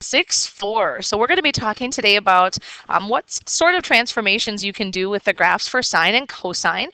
6-4. So we're going to be talking today about what sort of transformations you can do with the graphs for sine and cosine.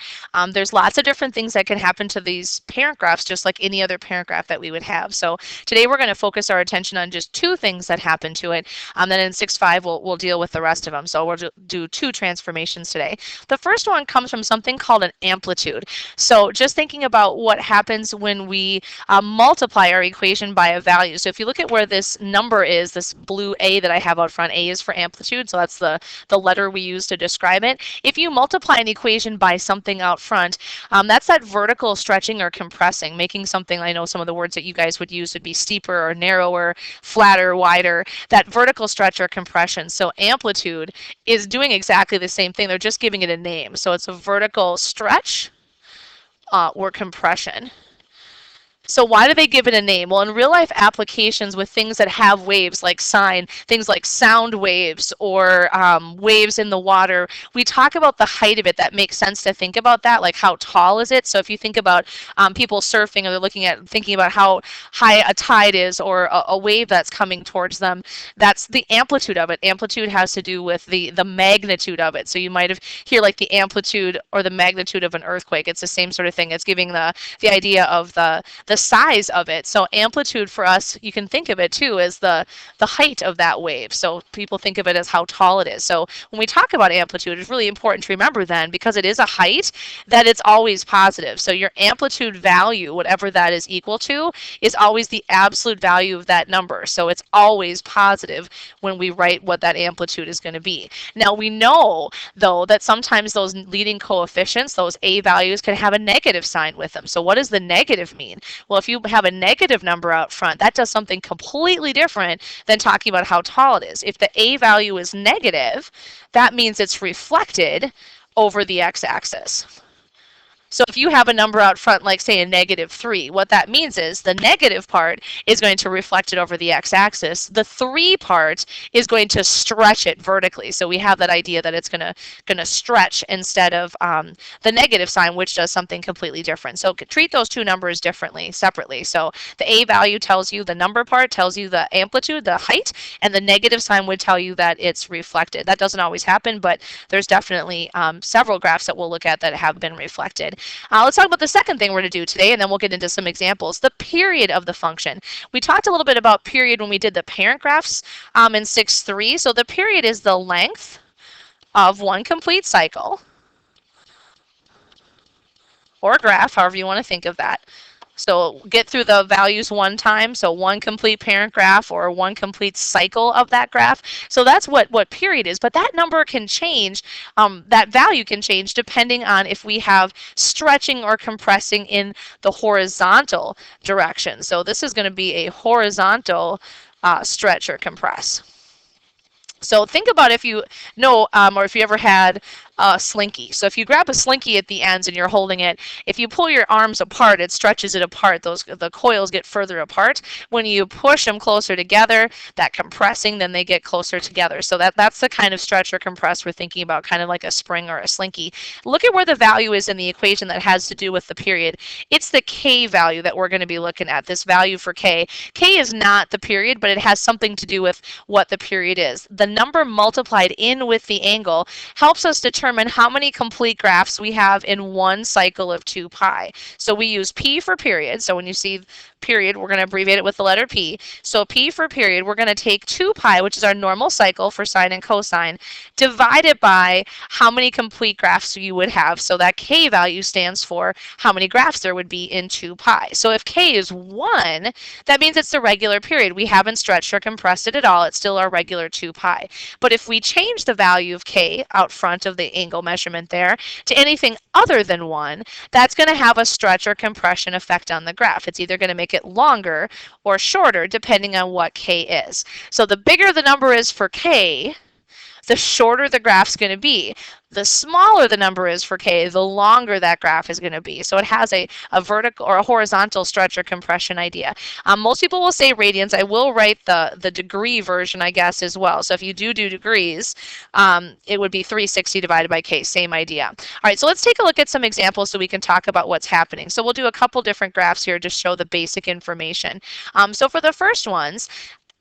There's lots of different things that can happen to these parent graphs, just like any other parent graph that we would have. So today we're going to focus our attention on just two things that happen to it. Then in 6-5 we'll deal with the rest of them. So we'll do two transformations today. The first one comes from something called an amplitude. So just thinking about what happens when we multiply our equation by a value. So if you look at where this number is, this blue A that I have out front, A is for amplitude, so that's the letter we use to describe it. If you multiply an equation by something out front, that's that vertical stretching or compressing, making something, I know some of the words that you guys would use would be steeper or narrower, flatter, wider, that vertical stretch or compression. So amplitude is doing exactly the same thing, they're just giving it a name. So it's a vertical stretch or compression. So why do they give it a name? Well, in real life applications with things that have waves like sine, things like sound waves or waves in the water, we talk about the height of it. That makes sense to think about that, like how tall is it? So if you think about people surfing or they're thinking about how high a tide is or a wave that's coming towards them, that's the amplitude of it. Amplitude has to do with the magnitude of it. So you might have hear like the amplitude or the magnitude of an earthquake. It's the same sort of thing. It's giving the idea of the size of it. So amplitude for us, you can think of it too as the height of that wave. So people think of it as how tall it is. So when we talk about amplitude, it's really important to remember then, because it is a height, that it's always positive. So your amplitude value, whatever that is equal to, is always the absolute value of that number. So it's always positive when we write what that amplitude is going to be. Now we know though that sometimes those leading coefficients, those A values, can have a negative sign with them. So what does the negative mean? Well, if you have a negative number out front, that does something completely different than talking about how tall it is. If the A value is negative, that means it's reflected over the x-axis. So if you have a number out front, like say a -3, what that means is the negative part is going to reflect it over the x-axis. The 3 part is going to stretch it vertically. So we have that idea that it's going to stretch instead of the negative sign, which does something completely different. So treat those two numbers differently, separately. So the A value tells you the number part, tells you the amplitude, the height, and the negative sign would tell you that it's reflected. That doesn't always happen, but there's definitely several graphs that we'll look at that have been reflected. Let's talk about the second thing we're going to do today, and then we'll get into some examples. The period of the function. We talked a little bit about period when we did the parent graphs in 6-3. So the period is the length of one complete cycle, or graph, however you want to think of that. So get through the values one time, so one complete parent graph or one complete cycle of that graph. So that's what period is, but that number can change, that value can change depending on if we have stretching or compressing in the horizontal direction. So this is going to be a horizontal stretch or compress. So think about if you know, or if you ever had a slinky. So if you grab a slinky at the ends and you're holding it, if you pull your arms apart, it stretches it apart. The coils get further apart. When you push them closer together, that compressing, then they get closer together. So that's the kind of stretch or compress we're thinking about, kind of like a spring or a slinky. Look at where the value is in the equation that has to do with the period. It's the K value that we're going to be looking at, this value for K. K is not the period, but it has something to do with what the period is. The number multiplied in with the angle helps us determine how many complete graphs we have in one cycle of 2 pi. So we use P for period. So when you see period, we're going to abbreviate it with the letter P. So P for period, we're going to take 2 pi, which is our normal cycle for sine and cosine, divide it by how many complete graphs you would have. So that K value stands for how many graphs there would be in 2 pi. So if K is 1, that means it's the regular period. We haven't stretched or compressed it at all. It's still our regular 2 pi. But if we change the value of K out front of the angle measurement there to anything other than 1, that's going to have a stretch or compression effect on the graph. It's either going to make it longer or shorter depending on what K is. So the bigger the number is for K, the shorter the graph's going to be. The smaller the number is for K, the longer that graph is going to be. So it has a vertical or a horizontal stretch or compression idea. Most people will say radians. I will write the degree version, I guess, as well. So if you do degrees, it would be 360 divided by K, same idea. All right, so let's take a look at some examples so we can talk about what's happening. So we'll do a couple different graphs here to show the basic information. So for the first ones,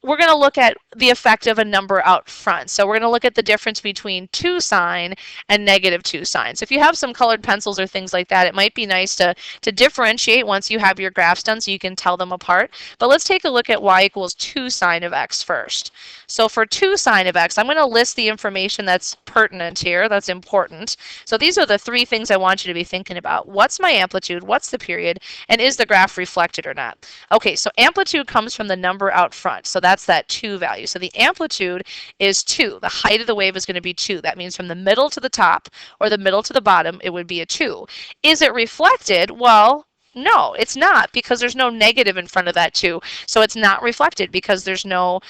we're going to look at the effect of a number out front. So we're going to look at the difference between 2 sine and negative 2 sine. So if you have some colored pencils or things like that, it might be nice to differentiate once you have your graphs done so you can tell them apart. But let's take a look at y equals 2 sine of x first. So for 2 sine of x, I'm going to list the information that's pertinent here, that's important. So these are the 3 things I want you to be thinking about. What's my amplitude? What's the period? And is the graph reflected or not? Okay, so amplitude comes from the number out front. So that's that 2 value. So the amplitude is 2. The height of the wave is going to be 2. That means from the middle to the top or the middle to the bottom, it would be a 2. Is it reflected? Well, no, it's not, because there's no negative in front of that 2. So it's not reflected because there's no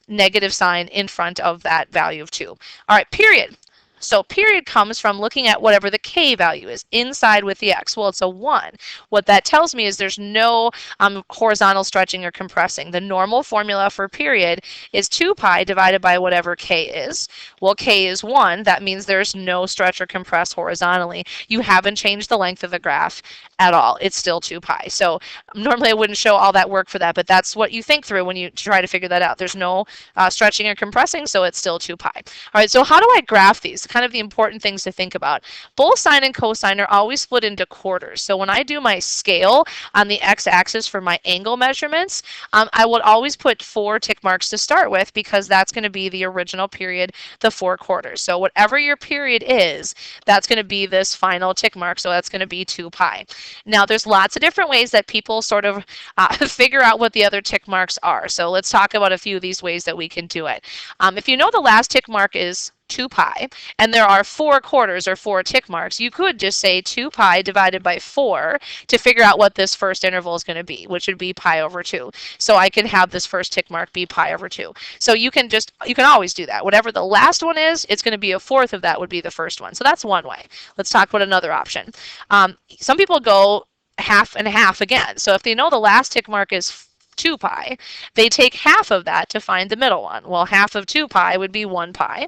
negative sign in front of that value of 2. All right, period. So period comes from looking at whatever the k value is inside with the x. Well, it's a 1. What that tells me is there's no horizontal stretching or compressing. The normal formula for period is 2 pi divided by whatever k is. Well, k is 1. That means there's no stretch or compress horizontally. You haven't changed the length of the graph at all. It's still 2 pi. So normally I wouldn't show all that work for that, but that's what you think through when you try to figure that out. There's no stretching or compressing, so it's still 2 pi. All right, so how do I graph these? Kind of the important things to think about. Both sine and cosine are always split into quarters. So when I do my scale on the x-axis for my angle measurements, I would always put 4 tick marks to start with, because that's going to be the original period, the 4 quarters. So whatever your period is, that's going to be this final tick mark. So that's going to be 2 pi. Now there's lots of different ways that people sort of figure out what the other tick marks are. So let's talk about a few of these ways that we can do it. If you know the last tick mark is 2 pi, and there are 4 quarters or 4 tick marks, you could just say 2 pi divided by 4 to figure out what this first interval is going to be, which would be pi over 2. So I can have this first tick mark be pi over 2. So you can always do that. Whatever the last one is, it's going to be a fourth of that would be the first one. So that's one way. Let's talk about another option. Some people go half and half again. So if they know the last tick mark is 2 pi, they take half of that to find the middle one. Well, half of 2 pi would be 1 pi.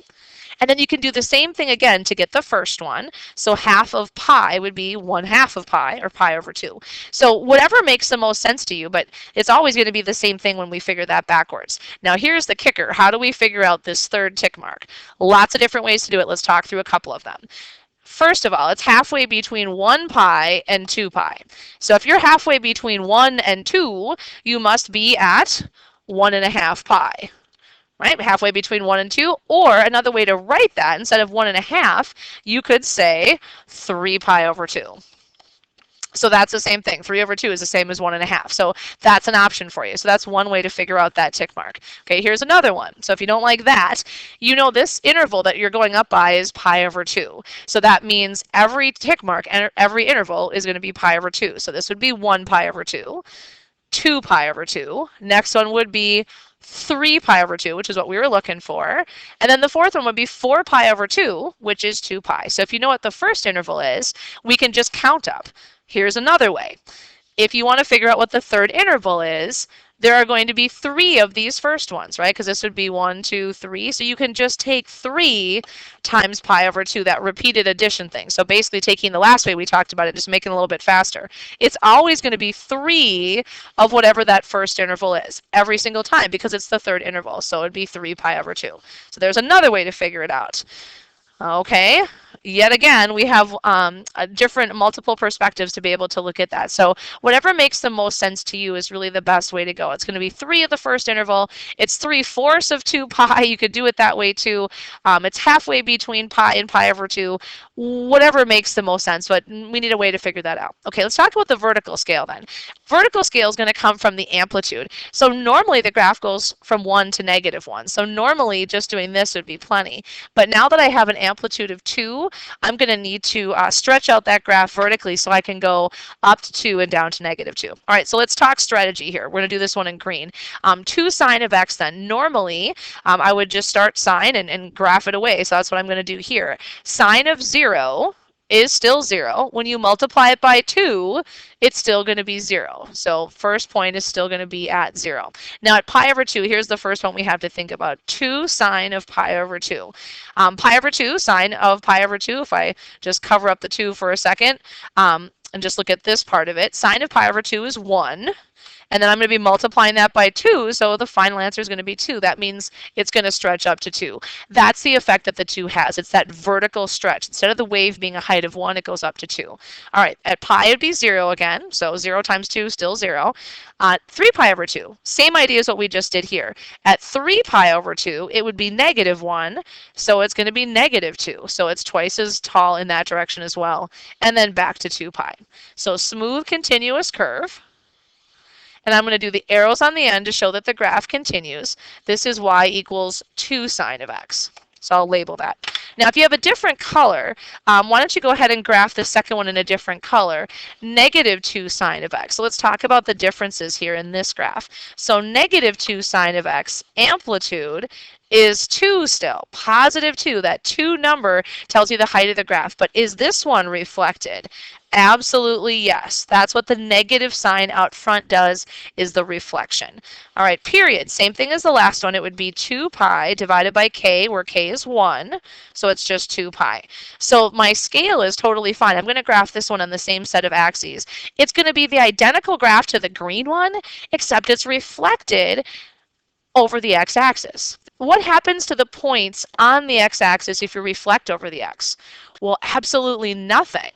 And then you can do the same thing again to get the first one. So half of pi would be 1/2 of pi, or pi over 2. So whatever makes the most sense to you, but it's always going to be the same thing when we figure that backwards. Now here's the kicker. How do we figure out this third tick mark? Lots of different ways to do it. Let's talk through a couple of them. First of all, it's halfway between 1 pi and 2 pi. So if you're halfway between 1 and 2, you must be at 1/2 pi. Right? Halfway between 1 and 2. Or another way to write that, instead of 1/2, you could say 3 pi over 2. So that's the same thing. 3 over 2 is the same as 1/2. So that's an option for you. So that's one way to figure out that tick mark. Okay, here's another one. So if you don't like that, you know this interval that you're going up by is pi over 2. So that means every tick mark and every interval is going to be pi over 2. So this would be 1 pi over 2, 2 pi over 2. Next one would be 3 pi over 2, which is what we were looking for. And then the fourth one would be 4 pi over 2, which is 2 pi. So if you know what the first interval is, we can just count up. Here's another way. If you want to figure out what the third interval is, there are going to be 3 of these first ones, right? Because this would be 1, 2, 3. So you can just take 3 times pi over 2, that repeated addition thing. So basically taking the last way we talked about it, just making it a little bit faster. It's always going to be 3 of whatever that first interval is every single time, because it's the third interval. So it'd be 3 pi over 2. So there's another way to figure it out. Okay, yet again, we have a different multiple perspectives to be able to look at that. So whatever makes the most sense to you is really the best way to go. It's going to be 3 of the first interval. It's 3/4 of 2 pi. You could do it that way too. It's halfway between pi and pi over 2. Whatever makes the most sense, but we need a way to figure that out. Okay, let's talk about the vertical scale then. Vertical scale is going to come from the amplitude. So normally the graph goes from 1 to -1. So normally just doing this would be plenty. But now that I have an amplitude of 2, I'm going to need to stretch out that graph vertically so I can go up to 2 and down to -2. All right, so let's talk strategy here. We're going to do this one in green. 2 sine of x then. Normally, I would just start sine and graph it away. So that's what I'm going to do here. Sine of 0 is still 0. When you multiply it by 2, it's still going to be 0. So first point is still going to be at 0. Now at pi over 2, here's the first one we have to think about. 2 sine of pi over 2. Pi over 2, sine of pi over 2, if I just cover up the 2 for a second, and just look at this part of it, sine of pi over 2 is 1. And then I'm going to be multiplying that by 2, so the final answer is going to be 2. That means it's going to stretch up to 2. That's the effect that the 2 has. It's that vertical stretch. Instead of the wave being a height of 1, it goes up to 2. All right, at pi, it would be 0 again, so 0 times 2, still 0. 3 pi over 2, same idea as what we just did here. At 3 pi over 2, it would be negative 1, so it's going to be negative 2. So it's twice as tall in that direction as well. And then back to 2 pi. So smooth, continuous curve. And I'm going to do the arrows on the end to show that the graph continues. This is y equals 2 sine of x. So I'll label that. Now, if you have a different color, why don't you go ahead and graph the second one in a different color, negative 2 sine of x. So let's talk about the differences here in this graph. So negative 2 sine of x amplitude is 2 still, positive 2. That 2 number tells you the height of the graph. But is this one reflected? Absolutely yes. That's what the negative sign out front does, is the reflection. All right, period. Same thing as the last one. It would be 2 pi divided by k, where k is 1. So it's just 2 pi. So my scale is totally fine. I'm going to graph this one on the same set of axes. It's going to be the identical graph to the green one, except it's reflected over the x-axis. What happens to the points on the x-axis if you reflect over the x? Well, absolutely nothing.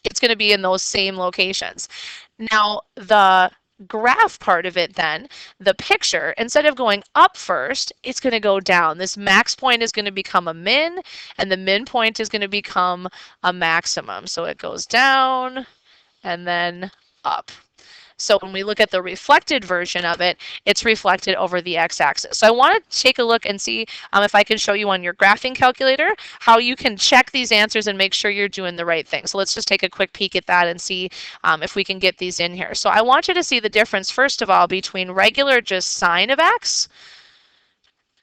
It's going to be in those same locations. Now, the graph part of it then, the picture, instead of going up first, it's going to go down. This max point is going to become a min, and the min point is going to become a maximum. So it goes down and then up. So when we look at the reflected version of it, it's reflected over the x-axis. So I want to take a look and see if I can show you on your graphing calculator how you can check these answers and make sure you're doing the right thing. So let's just take a quick peek at that and see if we can get these in here. So I want you to see the difference, first of all, between regular just sine of x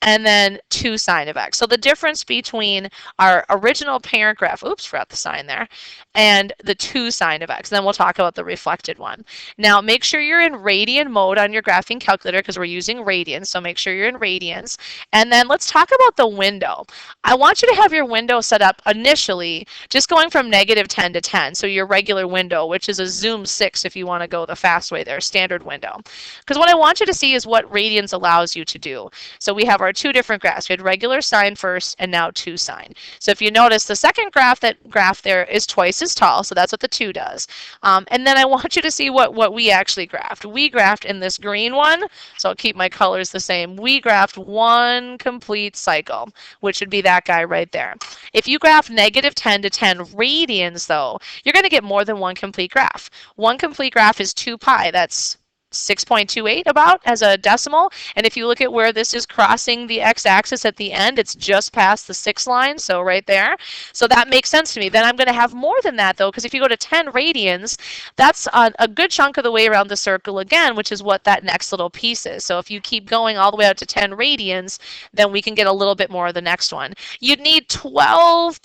and then 2 sine of x. So the difference between our original parent graph, oops, forgot the sign there, and the 2 sine of x. Then we'll talk about the reflected one. Now make sure you're in radian mode on your graphing calculator because we're using radians, so make sure you're in radians. And then let's talk about the window. I want you to have your window set up initially just going from negative 10 to 10, so your regular window, which is a zoom 6 if you want to go the fast way there, standard window. Because what I want you to see is what radians allows you to do. So we have our 2 different graphs. We had regular sine first and now 2 sine. So if you notice, the second graph there is twice as tall, so that's what the 2 does. And then I want you to see what we actually graphed. We graphed in this green one, so I'll keep my colors the same. We graphed 1 complete cycle, which would be that guy right there. If you graph negative 10 to 10 radians, though, you're going to get more than 1 complete graph. 1 complete graph is 2 pi. That's 6.28 about as a decimal. And if you look at where this is crossing the x-axis at the end, it's just past the 6 line, so right there. So that makes sense to me. Then I'm going to have more than that, though, because if you go to 10 radians, that's a good chunk of the way around the circle again, which is what that next little piece is. So if you keep going all the way out to 10 radians, then we can get a little bit more of the next one. You'd need 12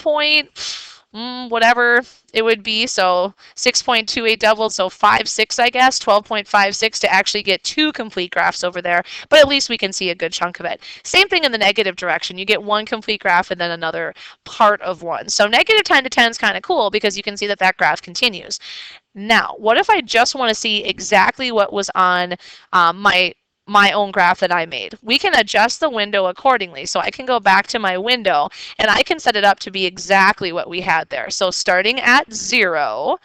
whatever it would be, so 6.28 doubled, so 5.6 I guess, 12.56 to actually get 2 complete graphs over there, but at least we can see a good chunk of it. Same thing in the negative direction. You get 1 complete graph and then another part of 1. So negative 10 to 10 is kind of cool because you can see that that graph continues. Now, what if I just want to see exactly what was on my own graph that I made? We can adjust the window accordingly. So I can go back to my window and I can set it up to be exactly what we had there. So starting at 0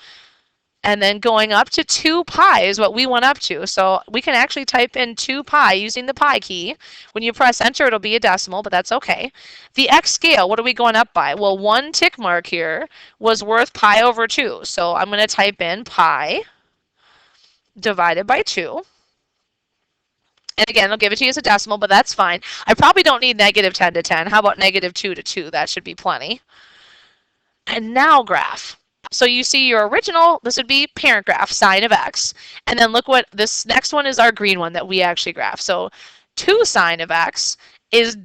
and then going up to 2 pi is what we went up to. So we can actually type in 2 pi using the pi key. When you press enter, it'll be a decimal, but that's okay. The x scale, what are we going up by? Well, 1 tick mark here was worth pi over 2. So I'm going to type in pi divided by 2. And again, I'll give it to you as a decimal, but that's fine. I probably don't need negative 10 to 10. How about negative 2 to 2? That should be plenty. And now graph. So you see your original, this would be parent graph, sine of x. And then look what this next one is, our green one that we actually graphed. So 2 sine of x is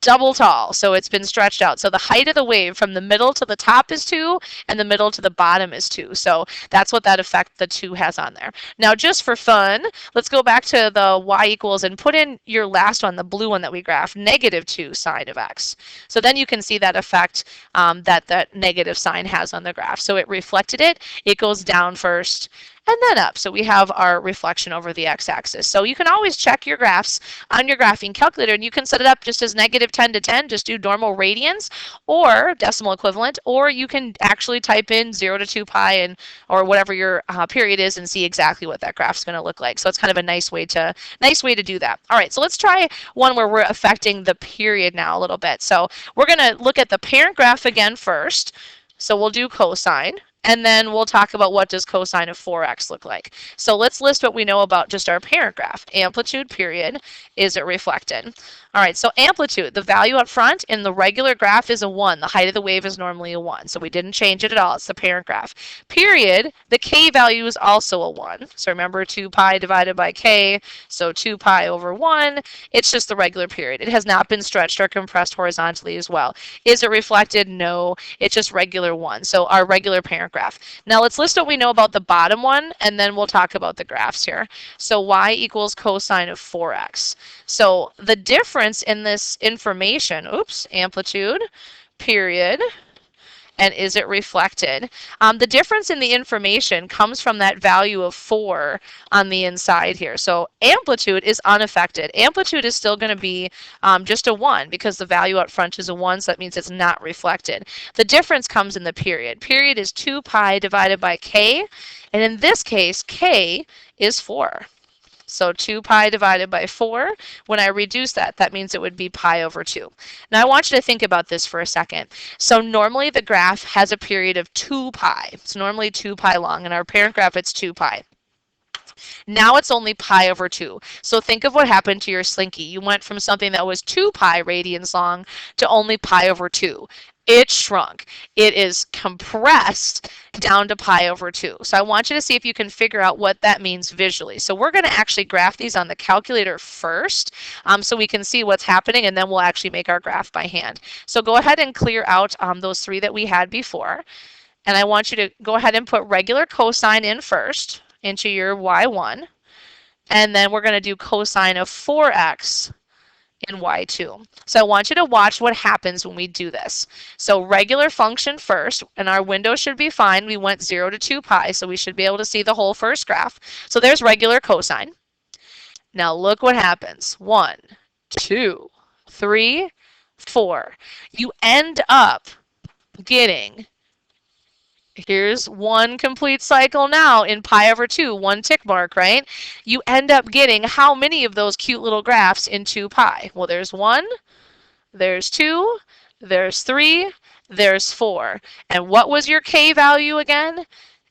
double tall, so it's been stretched out. So the height of the wave from the middle to the top is 2, and the middle to the bottom is 2. So that's what that effect the 2 has on there. Now, just for fun, let's go back to the y equals and put in your last one, the blue one that we graphed, negative 2 sine of x. So then you can see that effect that negative sign has on the graph. So it reflected it, it goes down first, and then up. So we have our reflection over the x-axis. So you can always check your graphs on your graphing calculator, and you can set it up just as negative 10 to 10, just do normal radians or decimal equivalent, or you can actually type in 0 to 2 pi and or whatever your period is and see exactly what that graph is going to look like. So it's kind of a nice way to do that. All right, so let's try one where we're affecting the period now a little bit. So we're going to look at the parent graph again first. So we'll do cosine, and then we'll talk about what does cosine of 4x look like. So let's list what we know about just our parent graph. Amplitude, period, is it reflected? All right, so amplitude, the value up front in the regular graph is a 1. The height of the wave is normally a 1, so we didn't change it at all. It's the parent graph. Period, the k value is also a 1. So remember 2 pi divided by k, so 2 pi over 1. It's just the regular period. It has not been stretched or compressed horizontally as well. Is it reflected? No, it's just regular 1. So our regular parent graph. Now let's list what we know about the bottom one, and then we'll talk about the graphs here. So y equals cosine of 4x. So the difference in this information, amplitude, period, and is it reflected? The difference in the information comes from that value of 4 on the inside here. So amplitude is unaffected. Amplitude is still going to be just a 1 because the value up front is a 1, so that means it's not reflected. The difference comes in the period. Period is 2 pi divided by k, and in this case, k is 4. So 2 pi divided by 4, when I reduce that, that means it would be pi over 2. Now I want you to think about this for a second. So normally the graph has a period of 2 pi. It's normally 2 pi long. In our parent graph, it's 2 pi. Now it's only pi over 2. So think of what happened to your slinky. You went from something that was 2 pi radians long to only pi over 2. It shrunk. It is compressed down to pi over 2. So I want you to see if you can figure out what that means visually. So we're going to actually graph these on the calculator first so we can see what's happening, and then we'll actually make our graph by hand. So go ahead and clear out those 3 that we had before. And I want you to go ahead and put regular cosine in first into your y1. And then we're going to do cosine of 4x in y2. So I want you to watch what happens when we do this. So regular function first, and our window should be fine. We went 0 to 2 pi, so we should be able to see the whole first graph. So there's regular cosine. Now look what happens. 1, 2, 3, 4. You end up getting, here's one complete cycle now in pi over 2, 1 tick mark, right? You end up getting how many of those cute little graphs in 2 pi? Well, there's 1, there's 2, there's 3, there's 4. And what was your k value again?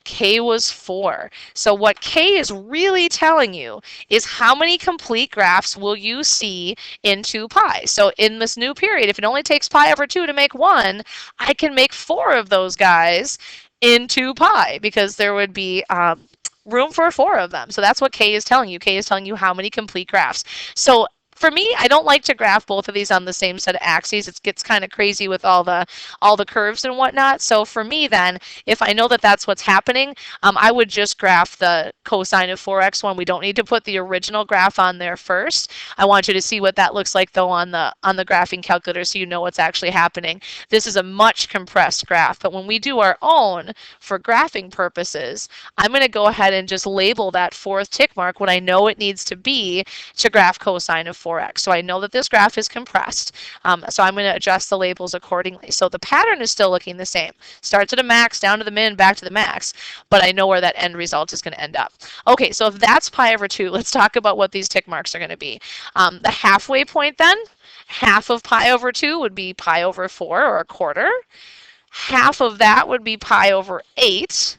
K was 4. So what k is really telling you is how many complete graphs will you see in 2 pi. So in this new period, if it only takes pi over 2 to make 1, I can make 4 of those guys in 2 pi because there would be room for 4 of them. So that's what k is telling you. K is telling you how many complete graphs. So for me, I don't like to graph both of these on the same set of axes. It gets kind of crazy with all the curves and whatnot. So for me then, if I know that that's what's happening, I would just graph the cosine of 4x one. We don't need to put the original graph on there first. I want you to see what that looks like though on the graphing calculator so you know what's actually happening. This is a much compressed graph, but when we do our own for graphing purposes, I'm going to go ahead and just label that 4th tick mark what I know it needs to be to graph cosine of 4x. So I know that this graph is compressed. So I'm going to adjust the labels accordingly. So the pattern is still looking the same. Starts at a max, down to the min, back to the max, but I know where that end result is going to end up. Okay, so if that's pi over 2, let's talk about what these tick marks are going to be. The halfway point then, half of pi over 2 would be pi over 4, or a quarter. Half of that would be pi over 8.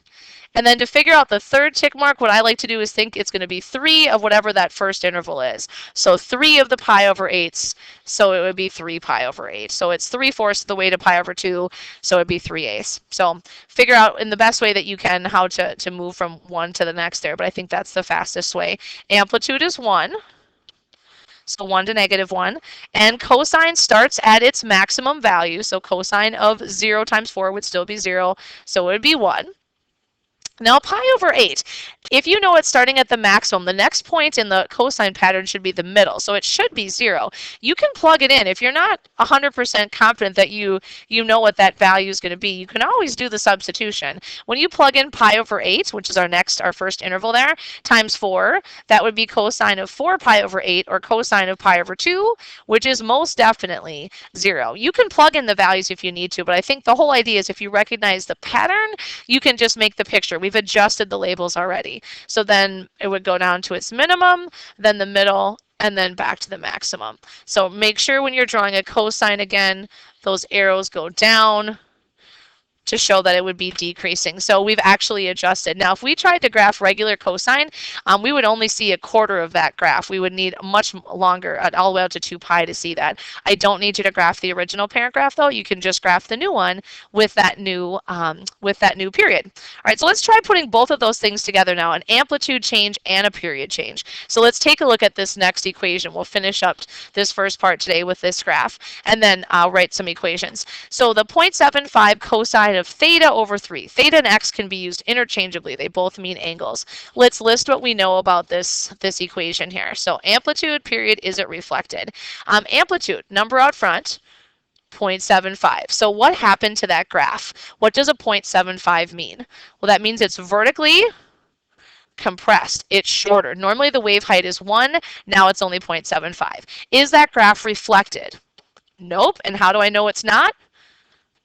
And then to figure out the 3rd tick mark, what I like to do is think it's going to be 3 of whatever that first interval is. So 3 of the pi over 8s, so it would be 3 pi over 8. So it's 3/4 of the way to pi over 2, so it would be 3/8. So figure out in the best way that you can how to move from one to the next there, but I think that's the fastest way. Amplitude is 1. So 1 to -1. And cosine starts at its maximum value. So cosine of 0 times 4 would still be 0. So it would be 1. Now pi over 8, if you know it's starting at the maximum, the next point in the cosine pattern should be the middle, so it should be 0. You can plug it in. If you're not 100% confident that you know what that value is going to be, you can always do the substitution. When you plug in pi over 8, which is our first interval there, times 4, that would be cosine of 4 pi over 8, or cosine of pi over 2, which is most definitely 0. You can plug in the values if you need to, but I think the whole idea is if you recognize the pattern, you can just make the picture. We've adjusted the labels already. So then it would go down to its minimum, then the middle, and then back to the maximum. So make sure when you're drawing a cosine again, those arrows go down to show that it would be decreasing. So we've actually adjusted. Now, if we tried to graph regular cosine, we would only see a quarter of that graph. We would need much longer, all the way out to 2 pi to see that. I don't need you to graph the original parent graph, though. You can just graph the new one with that new period. All right, so let's try putting both of those things together now, an amplitude change and a period change. So let's take a look at this next equation. We'll finish up this first part today with this graph, and then I'll write some equations. So the 0.75 cosine of theta over 3. Theta and x can be used interchangeably. They both mean angles. Let's list what we know about this equation here. So amplitude, period, is it reflected? Amplitude, number out front, 0.75. So what happened to that graph? What does a 0.75 mean? Well, that means it's vertically compressed. It's shorter. Normally the wave height is 1. Now it's only 0.75. Is that graph reflected? Nope. And how do I know it's not?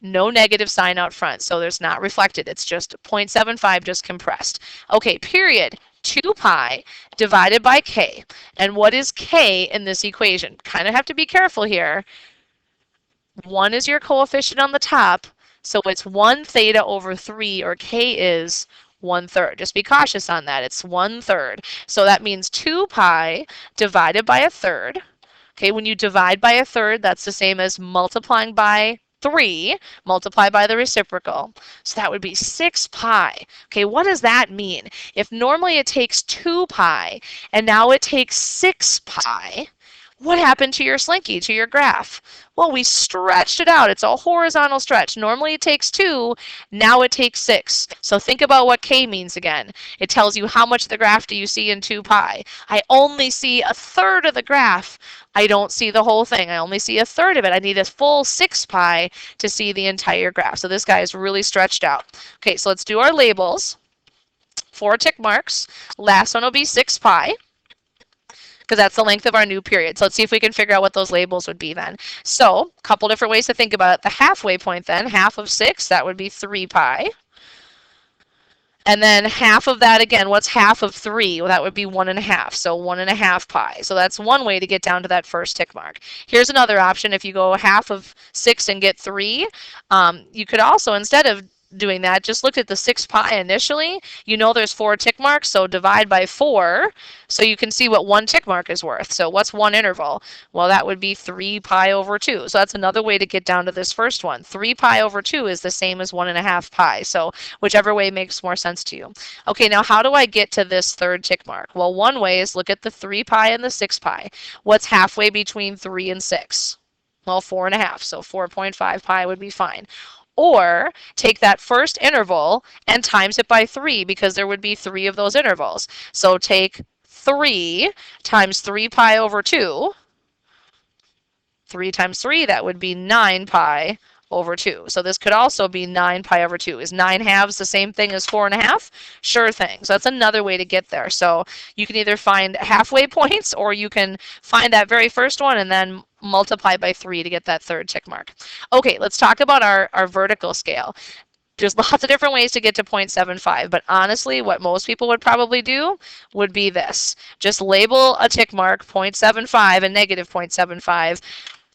No negative sign out front, so there's not reflected. It's just 0.75, just compressed. Okay, period. 2 pi divided by k. And what is k in this equation? Kind of have to be careful here. 1 is your coefficient on the top, so it's 1 theta over 3, or k is 1/3. Just be cautious on that. It's 1/3. So that means 2 pi divided by 1/3. Okay, when you divide by 1/3, that's the same as multiplying by 3 multiplied by the reciprocal. So that would be 6 pi. Okay, what does that mean? If normally it takes 2 pi and now it takes 6 pi, what happened to your slinky, to your graph? Well, we stretched it out. It's a horizontal stretch. Normally it takes 2, now it takes 6. So think about what k means again. It tells you how much of the graph do you see in 2 pi. I only see 1/3 of the graph. I don't see the whole thing. I only see 1/3 of it. I need a full 6 pi to see the entire graph. So this guy is really stretched out. Okay, so let's do our labels. 4 tick marks. Last one will be 6 pi, because that's the length of our new period. So let's see if we can figure out what those labels would be then. So a couple different ways to think about it. The halfway point then, half of 6, that would be 3 pi. And then half of that again, what's half of 3? Well, that would be 1.5, so 1.5 pi. So that's one way to get down to that first tick mark. Here's another option. If you go half of 6 and get 3, you could also, instead of doing that, just look at the 6 pi initially. You know there's 4 tick marks, so divide by 4 so you can see what 1 tick mark is worth. So what's one interval? Well, that would be 3 pi over 2. So that's another way to get down to this first one. 3 pi over 2 is the same as 1.5 pi. So whichever way makes more sense to you. Okay, now how do I get to this third tick mark? Well, one way is look at the 3 pi and the 6 pi. What's halfway between 3 and 6? Well, 4.5, so 4.5 pi would be fine. Or take that first interval and times it by 3, because there would be 3 of those intervals. So take 3 times 3 pi over 2. 3 times 3, that would be 9 pi over 2. So this could also be 9 pi over 2. Is 9 halves the same thing as 4.5? Sure thing. So that's another way to get there. So you can either find halfway points, or you can find that very first one and then multiply by 3 to get that third tick mark. Okay, let's talk about our vertical scale. There's lots of different ways to get to 0.75, but honestly, what most people would probably do would be this. Just label a tick mark, 0.75 and negative 0.75,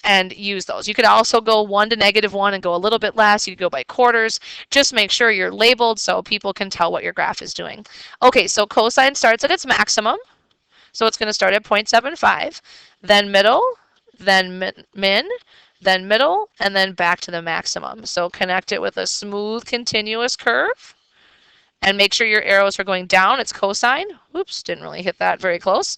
and use those. You could also go 1 to -1 and go a little bit less. You could go by quarters. Just make sure you're labeled so people can tell what your graph is doing. Okay, so cosine starts at its maximum. So it's going to start at 0.75, then middle, then min, then middle, and then back to the maximum. So connect it with a smooth, continuous curve. And make sure your arrows are going down. It's cosine. Oops, didn't really hit that very close.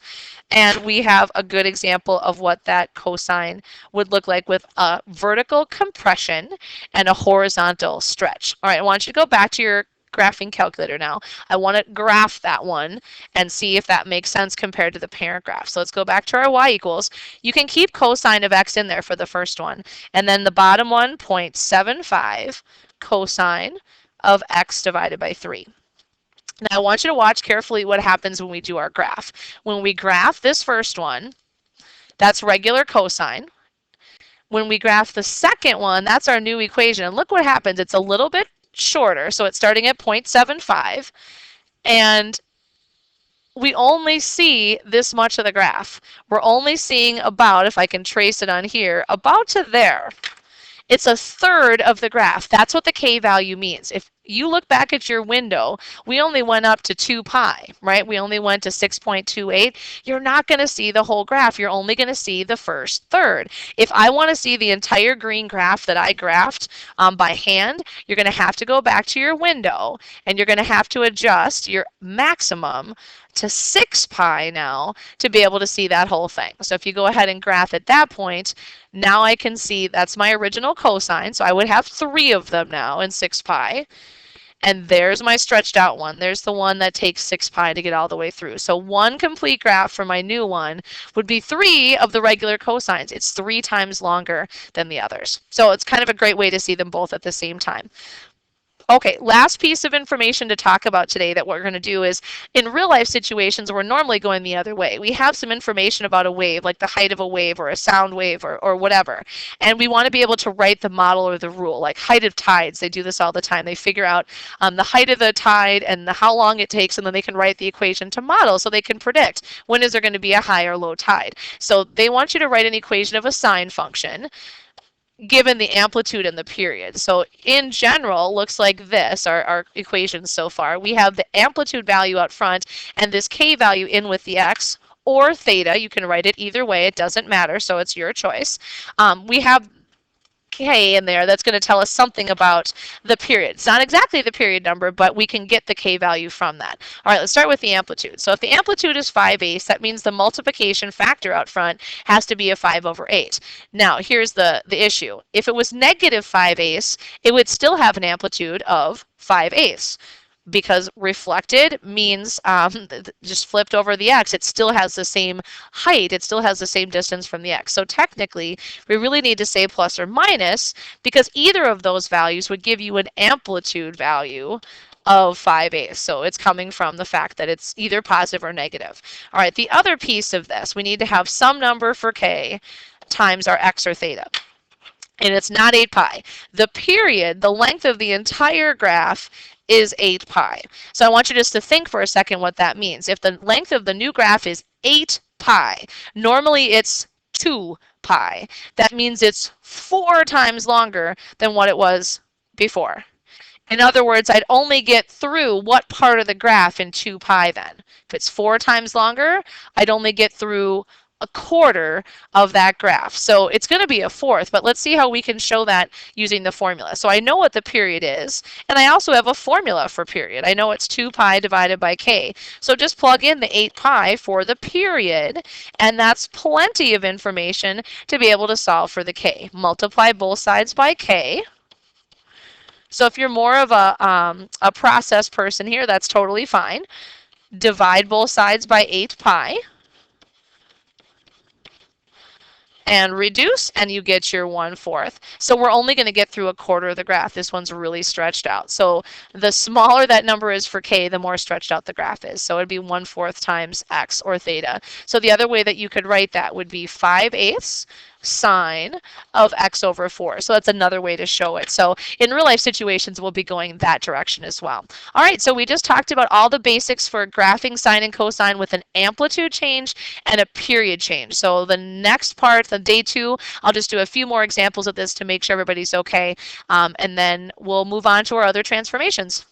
And we have a good example of what that cosine would look like with a vertical compression and a horizontal stretch. All right, I want you to go back to your graphing calculator now. I want to graph that one and see if that makes sense compared to the parent graph. So let's go back to our y equals. You can keep cosine of x in there for the first one. And then the bottom one, 0.75 cosine of x divided by 3. Now I want you to watch carefully what happens when we do our graph. When we graph this first one, that's regular cosine. When we graph the second one, that's our new equation. And look what happens. It's a little bit shorter, so it's starting at 0.75. And we only see this much of the graph. We're only seeing about, if I can trace it on here, about to there. It's a third of the graph. That's what the k value means. If you look back at your window, we only went up to 2 pi, right? We only went to 6.28. You're not going to see the whole graph. You're only going to see the first third. If I want to see the entire green graph that I graphed by hand, you're going to have to go back to your window and you're going to have to adjust your maximum to 6 pi now to be able to see that whole thing. So if you go ahead and graph at that point, now I can see that's my original cosine. So I would have 3 of them now in 6 pi. And there's my stretched out one. There's the one that takes 6 pi to get all the way through. So one complete graph for my new one would be 3 of the regular cosines. It's 3 times longer than the others. So it's kind of a great way to see them both at the same time. Okay, last piece of information to talk about today that we're going to do is in real life situations, we're normally going the other way. We have some information about a wave, like the height of a wave or a sound wave or whatever. And we want to be able to write the model or the rule, like height of tides. They do this all the time. They figure out the height of the tide and how long it takes, and then they can write the equation to model so they can predict when is there going to be a high or low tide. So they want you to write an equation of a sine function given the amplitude and the period. So in general, looks like this, our equations so far. We have the amplitude value out front and this k value in with the x or theta. You can write it either way. It doesn't matter, so it's your choice. We have k in there that's going to tell us something about the period. It's not exactly the period number, but we can get the k value from that. All right, let's start with the amplitude. So if the amplitude is 5/8, that means the multiplication factor out front has to be a 5/8. Now, here's the issue. If it was negative 5/8, it would still have an amplitude of 5/8. Because reflected means just flipped over the x, it still has the same height, it still has the same distance from the x. So technically, we really need to say plus or minus because either of those values would give you an amplitude value of 5/8. So it's coming from the fact that it's either positive or negative. All right, the other piece of this, we need to have some number for k times our x or theta. And it's not 8 pi. The period, the length of the entire graph is 8 pi. So I want you just to think for a second what that means. If the length of the new graph is 8 pi, normally it's 2 pi. That means it's 4 times longer than what it was before. In other words, I'd only get through what part of the graph in 2 pi then? If it's 4 times longer, I'd only get through a quarter of that graph. So it's going to be a fourth, but let's see how we can show that using the formula. So I know what the period is, and I also have a formula for period. I know it's 2 pi divided by k. So just plug in the 8 pi for the period, and that's plenty of information to be able to solve for the k. Multiply both sides by k. So if you're more of a process person here, that's totally fine. Divide both sides by 8 pi. And reduce, and you get your 1/4. So we're only going to get through a quarter of the graph. This one's really stretched out. So the smaller that number is for k, the more stretched out the graph is. So it'd be 1/4 times x or theta. So the other way that you could write that would be 5/8 sine of x over 4. So that's another way to show it. So in real life situations, we'll be going that direction as well. All right, so we just talked about all the basics for graphing sine and cosine with an amplitude change and a period change. So the next part, the day 2, I'll just do a few more examples of this to make sure everybody's okay. And then we'll move on to our other transformations.